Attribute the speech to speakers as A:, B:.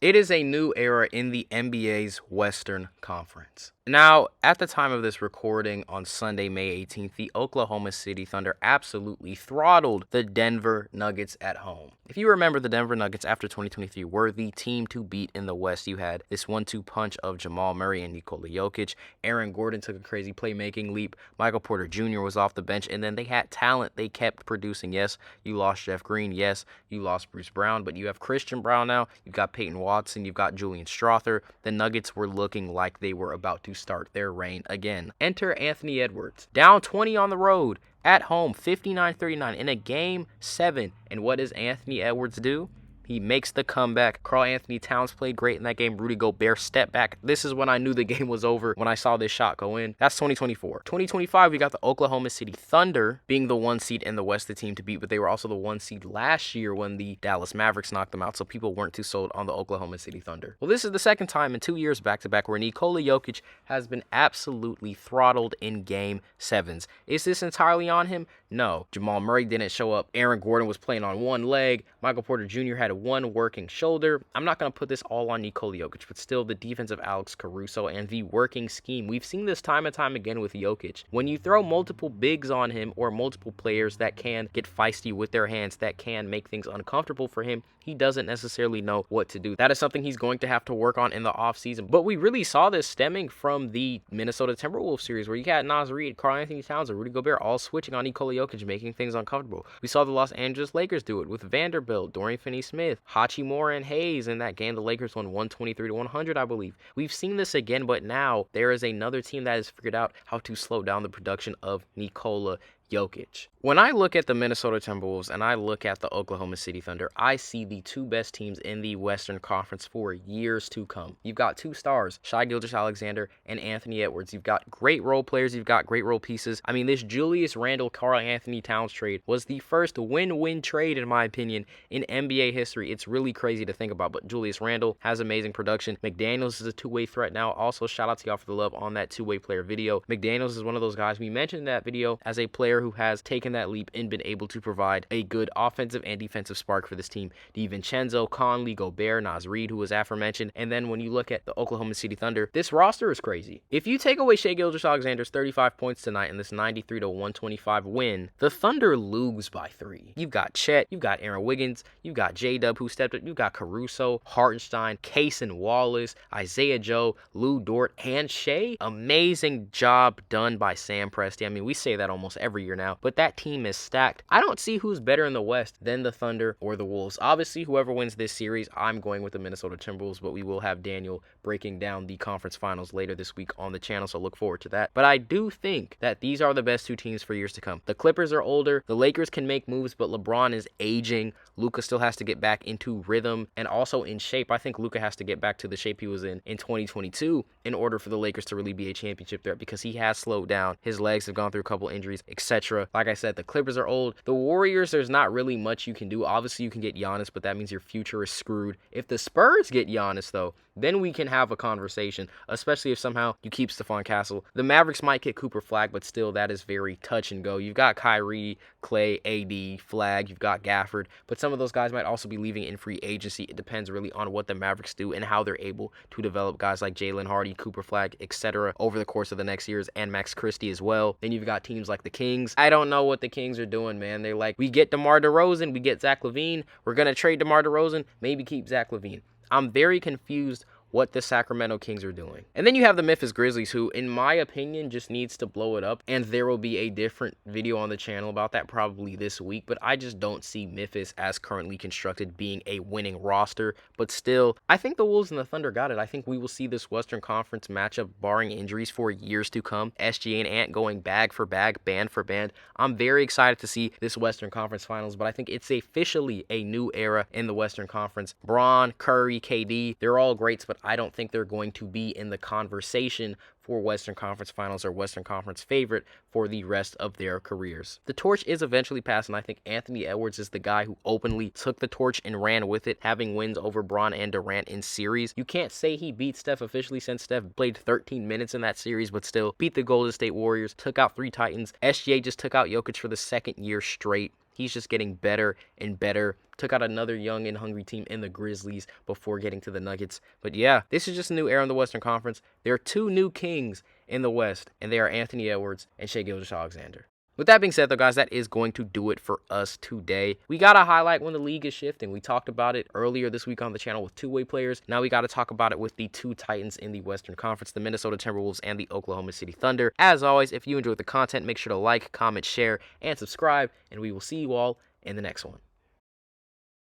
A: It is a new era in the NBA's Western Conference. Now, at the time of this recording on Sunday, May 18th, the Oklahoma City Thunder absolutely throttled the Denver Nuggets at home. If you remember, the Denver Nuggets after 2023 were the team to beat in the West. You had this 1-2 punch of Jamal Murray and Nikola Jokic. Aaron Gordon took a crazy playmaking leap. Michael Porter Jr. was off the bench, and then they had talent. They kept producing. Yes, you lost Jeff Green. Yes, you lost Bruce Brown, but you have Christian Brown now. You've got Peyton Watson. You've got Julian Strawther. The Nuggets were looking like they were about to start their reign again. Enter Anthony Edwards. Down 20 on the road. At home, 59-39 in a Game 7. And what does Anthony Edwards do? He makes the comeback. Karl-Anthony Towns played great in that game. Rudy Gobert stepped back. This is when I knew the game was over, when I saw this shot go in. That's 2024. 2025, we got the Oklahoma City Thunder being the 1 seed in the West, the team to beat, but they were also the 1 seed last year when the Dallas Mavericks knocked them out, so people weren't too sold on the Oklahoma City Thunder. Well, this is the second time in 2 years back-to-back where Nikola Jokic has been absolutely throttled in Game 7s. Is this entirely on him? No. Jamal Murray didn't show up. Aaron Gordon was playing on one leg. Michael Porter Jr. had one working shoulder. I'm not going to put this all on Nikola Jokic, but still the defense of Alex Caruso and the working scheme. We've seen this time and time again with Jokic. When you throw multiple bigs on him or multiple players that can get feisty with their hands, that can make things uncomfortable for him, he doesn't necessarily know what to do. That is something he's going to have to work on in the offseason. But we really saw this stemming from the Minnesota Timberwolves series where you had Naz Reid, Karl-Anthony Towns, and Rudy Gobert all switching on Nikola Jokic, making things uncomfortable. We saw the Los Angeles Lakers do it with Vanderbilt, Dorian Finney-Smith, Hachimura, and Hayes in that game. The Lakers won 123-100, I believe. We've seen this again, but now there is another team that has figured out how to slow down the production of Nikola Jokic. When I look at the Minnesota Timberwolves and I look at the Oklahoma City Thunder, I see the two best teams in the Western Conference for years to come. You've got two stars, Shai Gilgeous-Alexander and Anthony Edwards. You've got great role players. You've got great role pieces. I mean, this Julius Randle, Karl-Anthony Towns trade was the first win-win trade, in my opinion, in NBA history. It's really crazy to think about, but Julius Randle has amazing production. McDaniels is a two-way threat now. Also, shout out to y'all for the love on that two-way player video. McDaniels is one of those guys we mentioned in that video as a player who has taken that leap and been able to provide a good offensive and defensive spark for this team. DiVincenzo, Conley, Gobert, Naz Reid, who was aforementioned. And then when you look at the Oklahoma City Thunder, this roster is crazy. If you take away Shai Gilgeous-Alexander's 35 points tonight in this 93-125 win, the Thunder lose by 3. You've got Chet, you've got Aaron Wiggins, you've got J-Dub who stepped up, you've got Caruso, Hartenstein, Kaysen Wallace, Isaiah Joe, Lou Dort, and Shai. Amazing job done by Sam Presti. I mean, we say that almost every year now, but that team is stacked. I don't see who's better in the West than the Thunder or the Wolves. Obviously, whoever wins this series, I'm going with the Minnesota Timberwolves, but we will have Daniel breaking down the conference finals later this week on the channel, so look forward to that. But I do think that these are the best two teams for years to come. The Clippers are older. The Lakers can make moves, but LeBron is aging. Luka still has to get back into rhythm and also in shape. I think Luka has to get back to the shape he was in 2022 in order for the Lakers to really be a championship threat because he has slowed down. His legs have gone through a couple injuries, etc. Like I said, the Clippers are old. The Warriors, there's not really much you can do. Obviously, you can get Giannis, but that means your future is screwed. If the Spurs get Giannis, though, then we can have a conversation, especially if somehow you keep Stephon Castle. The Mavericks might get Cooper Flag, but still, that is very touch and go. You've got Kyrie, Clay, AD, Flag, you've got Gafford, but some of those guys might also be leaving in free agency. It depends really on what the Mavericks do and how they're able to develop guys like Jalen Hardy, Cooper Flag, etc. over the course of the next years, and Max Christie as well. Then you've got teams like the Kings. I don't know what the Kings are doing, man. They're like, we get DeMar DeRozan, we get Zach LaVine, we're going to trade DeMar DeRozan, maybe keep Zach LaVine. I'm very confused what the Sacramento Kings are doing. And then you have the Memphis Grizzlies, who, in my opinion, just needs to blow it up. And there will be a different video on the channel about that probably this week. But I just don't see Memphis as currently constructed being a winning roster. But still, I think the Wolves and the Thunder got it. I think we will see this Western Conference matchup, barring injuries, for years to come. SGA and Ant going bag for bag, band for band. I'm very excited to see this Western Conference Finals, but I think it's officially a new era in the Western Conference. Braun, Curry, KD, they're all greats, but I don't think they're going to be in the conversation for Western Conference Finals or Western Conference favorite for the rest of their careers. The torch is eventually passed, and I think Anthony Edwards is the guy who openly took the torch and ran with it, having wins over Braun and Durant in series. You can't say he beat Steph officially since Steph played 13 minutes in that series, but still beat the Golden State Warriors, took out 3 Titans. SGA just took out Jokic for the second year straight. He's just getting better and better. Took out another young and hungry team in the Grizzlies before getting to the Nuggets. But yeah, this is just a new era in the Western Conference. There are two new kings in the West, and they are Anthony Edwards and Shai Gilgeous-Alexander. With that being said, though, guys, that is going to do it for us today. We got to highlight when the league is shifting. We talked about it earlier this week on the channel with two-way players. Now we got to talk about it with the two titans in the Western Conference, the Minnesota Timberwolves and the Oklahoma City Thunder. As always, if you enjoyed the content, make sure to like, comment, share, and subscribe, and we will see you all in the next one.